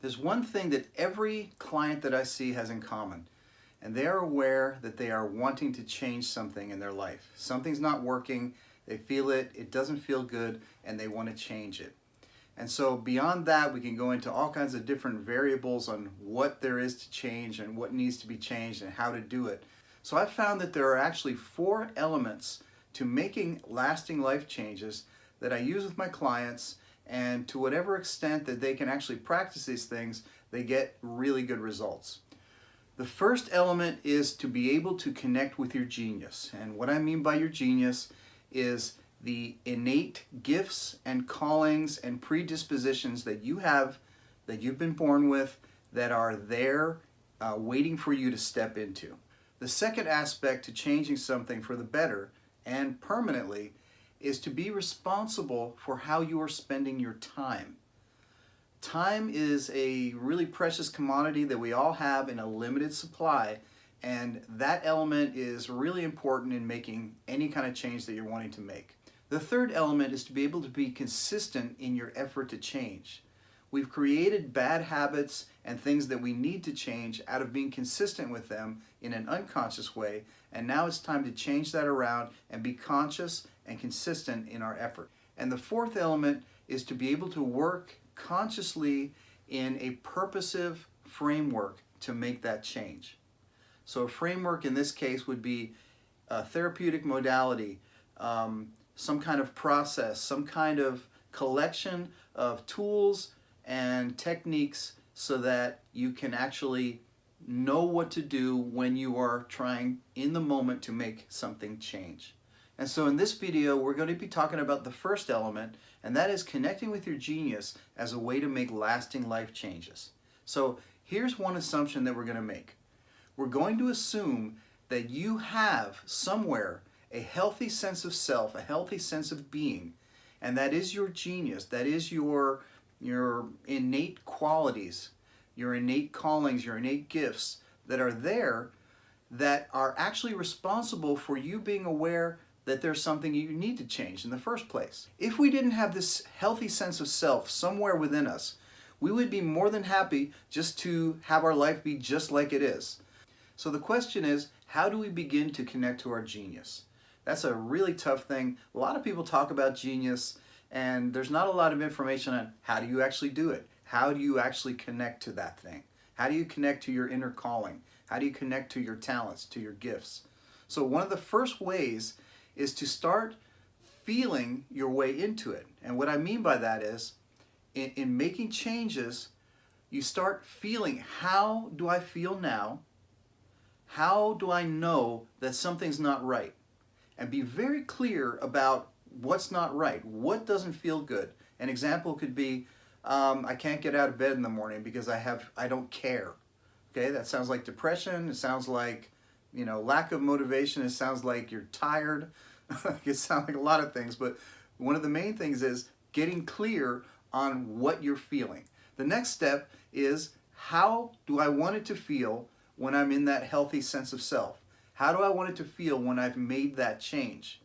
There's one thing that every client that I see has in common, and they are aware that they are wanting to change something in their life. Something's not working, they feel it, it doesn't feel good, and they want to change it. And so beyond that, we can go into all kinds of different variables on what there is to change and what needs to be changed and how to do it. So I've found that there are actually 4 elements to making lasting life changes that I use with my clients, and to whatever extent that they can actually practice these things, they get really good results. The first element is to be able to connect with your genius. And what I mean by your genius is the innate gifts and callings and predispositions that you have, that you've been born with, that are there waiting for you to step into. The second aspect to changing something for the better and permanently is to be responsible for how you are spending your time. Time is a really precious commodity that we all have in a limited supply, and that element is really important in making any kind of change that you're wanting to make. The third element is to be able to be consistent in your effort to change. We've created bad habits and things that we need to change out of being consistent with them in an unconscious way, and now it's time to change that around and be conscious and consistent in our effort. And the fourth element is to be able to work consciously in a purposive framework to make that change. So a framework in this case would be a therapeutic modality, some kind of process, some kind of collection of tools and techniques so that you can actually know what to do when you are trying in the moment to make something change. And so in this video, we're going to be talking about the first element, and that is connecting with your genius as a way to make lasting life changes. So here's one assumption that we're going to make. We're going to assume that you have somewhere a healthy sense of self, a healthy sense of being, and that is your genius, that is your innate qualities, your innate callings, your innate gifts that are there, that are actually responsible for you being aware that there's something you need to change in the first place. If we didn't have this healthy sense of self somewhere within us, we would be more than happy just to have our life be just like it is. So the question is, how do we begin to connect to our genius? That's a really tough thing. A lot of people talk about genius, and there's not a lot of information on how do you actually do it? How do you actually connect to that thing? How do you connect to your inner calling? How do you connect to your talents, to your gifts? So one of the first ways is to start feeling your way into it. And what I mean by that is, in making changes, you start feeling, how do I feel now? How do I know that something's not right? And be very clear about what's not right, what doesn't feel good. An example could be, I can't get out of bed in the morning because I don't care. Okay, that sounds like depression. It sounds like, lack of motivation. It sounds like you're tired. It sounds like a lot of things, but one of the main things is getting clear on what you're feeling. The next step is, how do I want it to feel when I'm in that healthy sense of self? How do I want it to feel when I've made that change?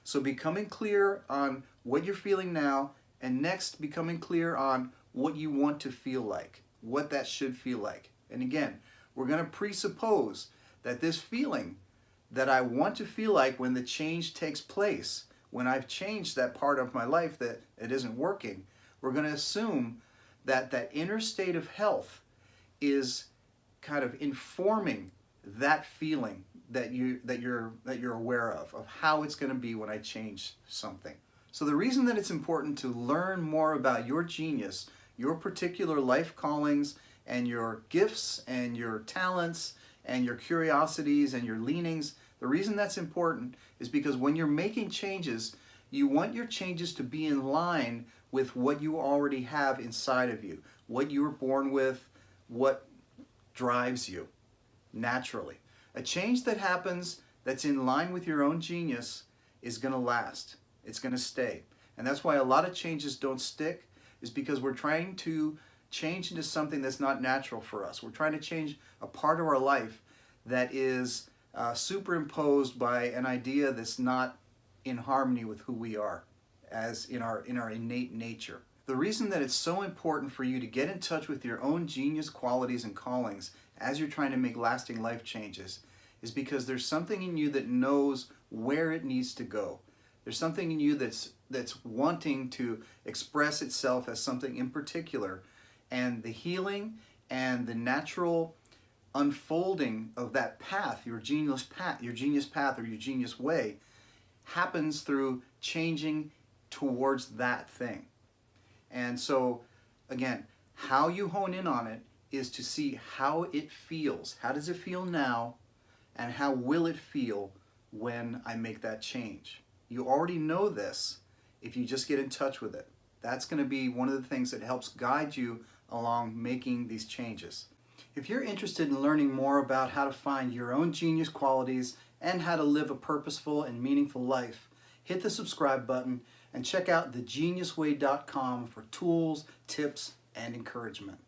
So becoming clear on what you're feeling now, and next becoming clear on what you want to feel like, what that should feel like. And again, we're going to presuppose that this feeling that I want to feel like when the change takes place, when I've changed that part of my life that it isn't working, we're going to assume that that inner state of health is kind of informing that feeling that you're aware of how it's going to be when I change something. So the reason that it's important to learn more about your genius, your particular life callings, and your gifts and your talents and your curiosities and your leanings, the reason that's important is because when you're making changes, you want your changes to be in line with what you already have inside of you, what you were born with, what drives you naturally. A change that happens that's in line with your own genius is going to last. It's going to stay. And that's why a lot of changes don't stick, is because we're trying to change into something that's not natural for us. We're trying to change a part of our life that is superimposed by an idea that's not in harmony with who we are as in our innate nature. The reason that it's so important for you to get in touch with your own genius qualities and callings as you're trying to make lasting life changes is because there's something in you that knows where it needs to go. There's something in you that's wanting to express itself as something in particular, and the healing and the natural unfolding of that path, your genius path or your genius way, happens through changing towards that thing. And so, again, how you hone in on it is to see how it feels. How does it feel now? And how will it feel when I make that change? You already know this if you just get in touch with it. That's going to be one of the things that helps guide you along making these changes. If you're interested in learning more about how to find your own genius qualities and how to live a purposeful and meaningful life, hit the subscribe button and check out thegeniusway.com for tools, tips, and encouragement.